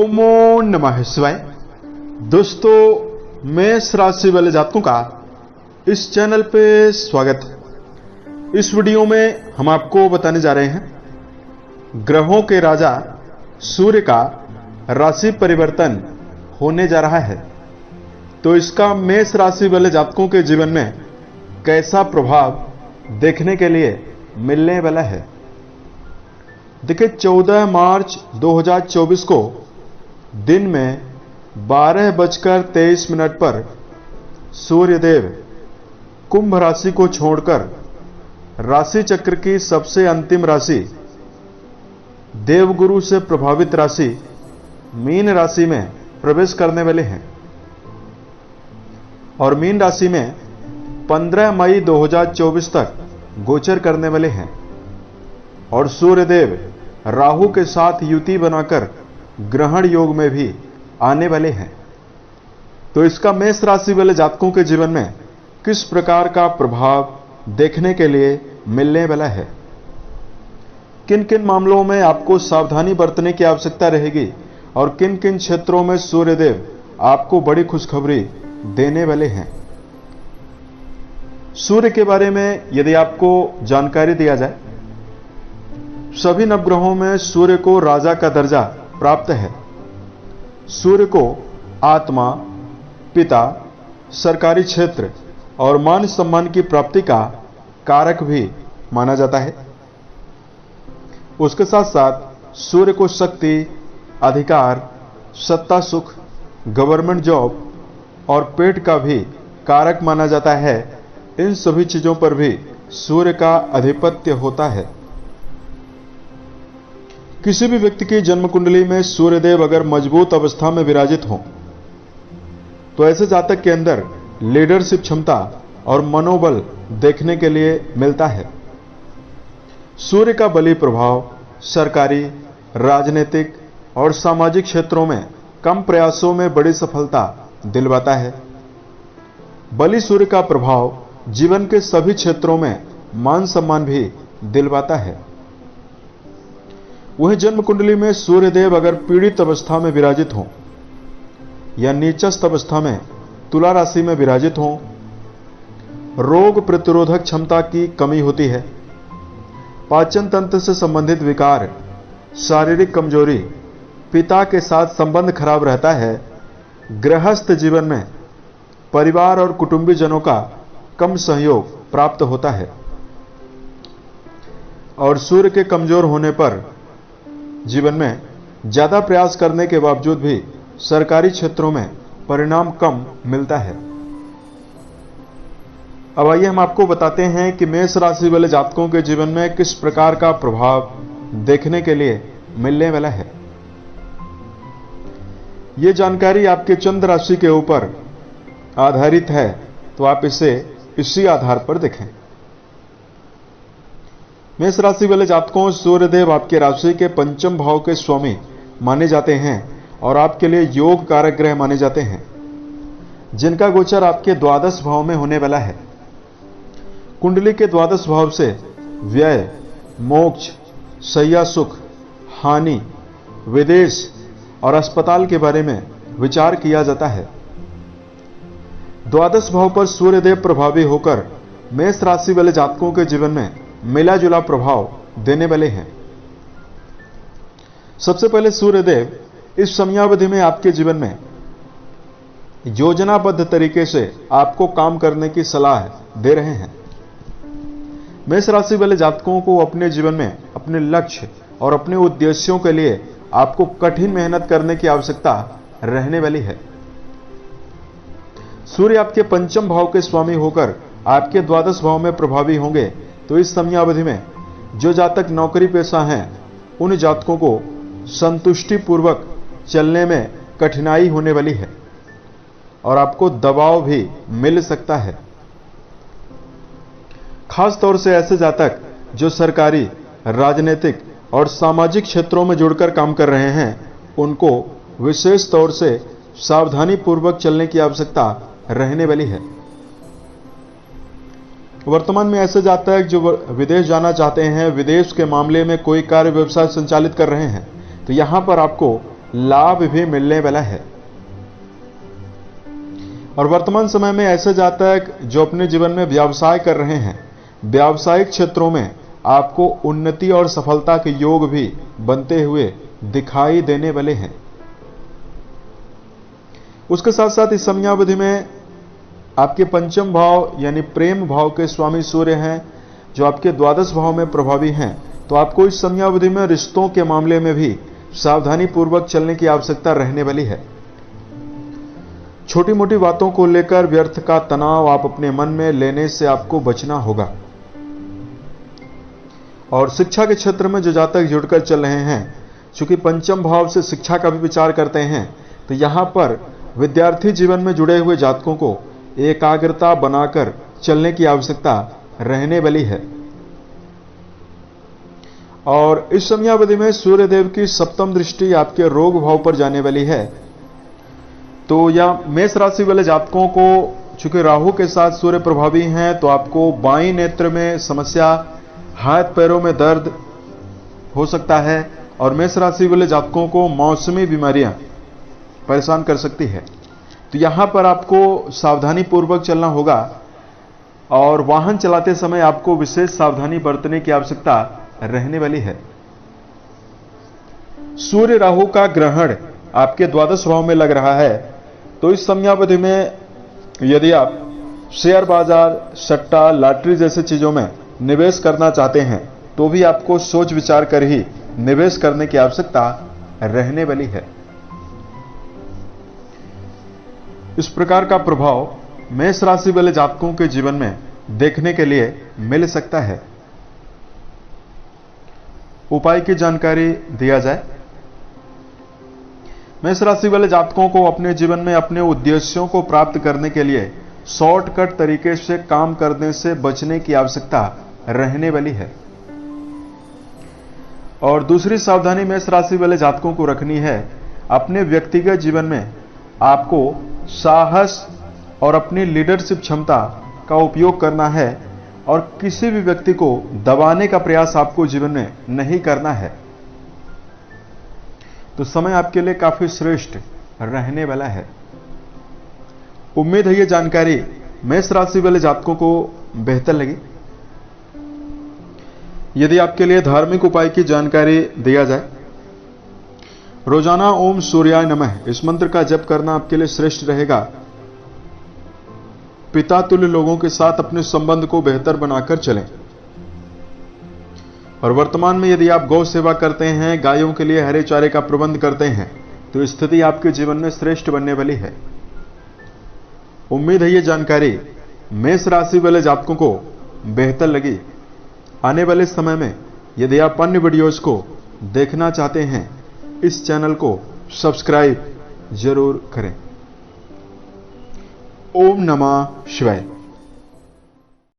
ओमो नमः शिवाय। दोस्तों, मेष राशि वाले जातकों का इस चैनल पे स्वागत है। इस वीडियो में हम आपको बताने जा रहे हैं ग्रहों के राजा सूर्य का राशि परिवर्तन होने जा रहा है, तो इसका मेष राशि वाले जातकों के जीवन में कैसा प्रभाव देखने के लिए मिलने वाला है। देखिए, 14 मार्च 2024 को दिन में 12:23 पर सूर्यदेव कुंभ राशि को छोड़कर राशि चक्र की सबसे अंतिम राशि देवगुरु से प्रभावित राशि मीन राशि में प्रवेश करने वाले हैं और मीन राशि में 15 मई 2024 तक गोचर करने वाले हैं और सूर्यदेव राहु के साथ युति बनाकर ग्रहण योग में भी आने वाले हैं। तो इसका मेष राशि वाले जातकों के जीवन में किस प्रकार का प्रभाव देखने के लिए मिलने वाला है, किन किन मामलों में आपको सावधानी बरतने की आवश्यकता रहेगी और किन किन क्षेत्रों में सूर्यदेव आपको बड़ी खुशखबरी देने वाले हैं। सूर्य के बारे में यदि आपको जानकारी दिया जाए, सभी नवग्रहों में सूर्य को राजा का दर्जा प्राप्त है। सूर्य को आत्मा, पिता, सरकारी क्षेत्र और मान सम्मान की प्राप्ति का कारक भी माना जाता है। उसके साथ साथ सूर्य को शक्ति, अधिकार, सत्ता, सुख, गवर्नमेंट जॉब और पेट का भी कारक माना जाता है। इन सभी चीजों पर भी सूर्य का आधिपत्य होता है। किसी भी व्यक्ति की जन्म कुंडली में सूर्यदेव अगर मजबूत अवस्था में विराजित हो तो ऐसे जातक के अंदर लीडरशिप क्षमता और मनोबल देखने के लिए मिलता है। सूर्य का बली प्रभाव सरकारी, राजनीतिक और सामाजिक क्षेत्रों में कम प्रयासों में बड़ी सफलता दिलवाता है। बली सूर्य का प्रभाव जीवन के सभी क्षेत्रों में मान सम्मान भी दिलवाता है। वह जन्म कुंडली में सूर्यदेव अगर पीड़ित अवस्था में विराजित हो या नीचस्थ अवस्था में तुला राशि में विराजित हो, रोग प्रतिरोधक क्षमता की कमी होती है, पाचन तंत्र से संबंधित विकार, शारीरिक कमजोरी, पिता के साथ संबंध खराब रहता है, गृहस्थ जीवन में परिवार और कुटुंबी जनों का कम सहयोग प्राप्त होता है और सूर्य के कमजोर होने पर जीवन में ज्यादा प्रयास करने के बावजूद भी सरकारी क्षेत्रों में परिणाम कम मिलता है। अब आइए हम आपको बताते हैं कि मेष राशि वाले जातकों के जीवन में किस प्रकार का प्रभाव देखने के लिए मिलने वाला है। यह जानकारी आपके चंद्र राशि के ऊपर आधारित है, तो आप इसे इसी आधार पर देखें। मेष राशि वाले जातकों, सूर्यदेव आपके राशि के पंचम भाव के स्वामी माने जाते हैं और आपके लिए योग कारक ग्रह माने जाते हैं, जिनका गोचर आपके द्वादश भाव में होने वाला है। कुंडली के द्वादश भाव से व्यय, मोक्ष, शय्या सुख, हानि, विदेश और अस्पताल के बारे में विचार किया जाता है। द्वादश भाव पर सूर्यदेव प्रभावी होकर मेष राशि वाले जातकों के जीवन में मिला जुला प्रभाव देने वाले हैं। सबसे पहले सूर्यदेव इस समयावधि में आपके जीवन में योजनाबद्ध तरीके से आपको काम करने की सलाह दे रहे हैं। मेष राशि वाले जातकों को अपने जीवन में अपने लक्ष्य और अपने उद्देश्यों के लिए आपको कठिन मेहनत करने की आवश्यकता रहने वाली है। सूर्य आपके पंचम भाव के स्वामी होकर आपके द्वादश भाव में प्रभावी होंगे, तो इस समयावधि में जो जातक नौकरी पेशा हैं, उन जातकों को संतुष्टि पूर्वक चलने में कठिनाई होने वाली है और आपको दबाव भी मिल सकता है। खास तौर से ऐसे जातक जो सरकारी, राजनीतिक और सामाजिक क्षेत्रों में जुड़कर काम कर रहे हैं, उनको विशेष तौर से सावधानी पूर्वक चलने की आवश्यकता रहने वाली है। वर्तमान में ऐसे जातक जो विदेश जाना चाहते हैं, विदेश के मामले में कोई कार्य व्यवसाय संचालित कर रहे हैं, तो यहां पर आपको लाभ भी मिलने वाला है। और वर्तमान समय में ऐसे जातक जो अपने जीवन में व्यवसाय कर रहे हैं, व्यावसायिक क्षेत्रों में आपको उन्नति और सफलता के योग भी बनते हुए दिखाई देने वाले हैं। उसके साथ साथ इस समयावधि में आपके पंचम भाव यानी प्रेम भाव के स्वामी सूर्य हैं, जो आपके द्वादश भाव में प्रभावी हैं। तो आपको इस समयावधि में रिश्तों के मामले में भी सावधानी पूर्वक चलने की आवश्यकता रहने वाली है। छोटी मोटी बातों को लेकर व्यर्थ का तनाव आप अपने मन में लेने से आपको बचना होगा। और शिक्षा के क्षेत्र में जो जातक जुड़कर चल रहे हैं, चूंकि पंचम भाव से शिक्षा का भी विचार करते हैं, तो यहां पर विद्यार्थी जीवन में जुड़े हुए जातकों को एकाग्रता बनाकर चलने की आवश्यकता रहने वाली है। और इस समयावधि में सूर्यदेव की सप्तम दृष्टि आपके रोग भाव पर जाने वाली है। तो या मेष राशि वाले जातकों को, चूंकि राहु के साथ सूर्य प्रभावी हैं, तो आपको बाईं नेत्र में समस्या, हाथ पैरों में दर्द हो सकता है। और मेष राशि वाले जातकों को मौसमी बीमारियां परेशान कर सकती है। तो यहां पर आपको सावधानी पूर्वक चलना होगा और वाहन चलाते समय आपको विशेष सावधानी बरतने की आवश्यकता रहने वाली है। सूर्य राहु का ग्रहण आपके द्वादश भाव में लग रहा है। तो इस समयावधि में यदि आप शेयर बाजार, सट्टा, लॉटरी जैसे चीजों में निवेश करना चाहते हैं, तो भी आपको सोच विचार कर ही निवेश करने की आवश्यकता रहने वाली है। इस प्रकार का प्रभाव मेष राशि वाले जातकों के जीवन में देखने के लिए मिल सकता है। उपाय की जानकारी दिया जाए। मेष राशि वाले जातकों को अपने जीवन में अपने उद्देश्यों को प्राप्त करने के लिए शॉर्टकट तरीके से काम करने से बचने की आवश्यकता रहने वाली है। और दूसरी सावधानी मेष राशि वाले जातकों को रखनी है, अपने व्यक्तिगत जीवन में आपको साहस और अपनी लीडरशिप क्षमता का उपयोग करना है और किसी भी व्यक्ति को दबाने का प्रयास आपको जीवन में नहीं करना है। तो समय आपके लिए काफी श्रेष्ठ रहने वाला है। उम्मीद है ये जानकारी मेष राशि वाले जातकों को बेहतर लगी। यदि आपके लिए धार्मिक उपाय की जानकारी दिया जाए, रोजाना ओम सूर्याय नमः इस मंत्र का जप करना आपके लिए श्रेष्ठ रहेगा। पिता तुल्य लोगों के साथ अपने संबंध को बेहतर बनाकर चलें। और वर्तमान में यदि आप गौ सेवा करते हैं, गायों के लिए हरे चारे का प्रबंध करते हैं, तो स्थिति आपके जीवन में श्रेष्ठ बनने वाली है। उम्मीद है ये जानकारी मेष राशि वाले जातकों को बेहतर लगी। आने वाले समय में यदि आप अन्य वीडियोस को देखना चाहते हैं, इस चैनल को सब्सक्राइब जरूर करें। ओम नमः शिवाय।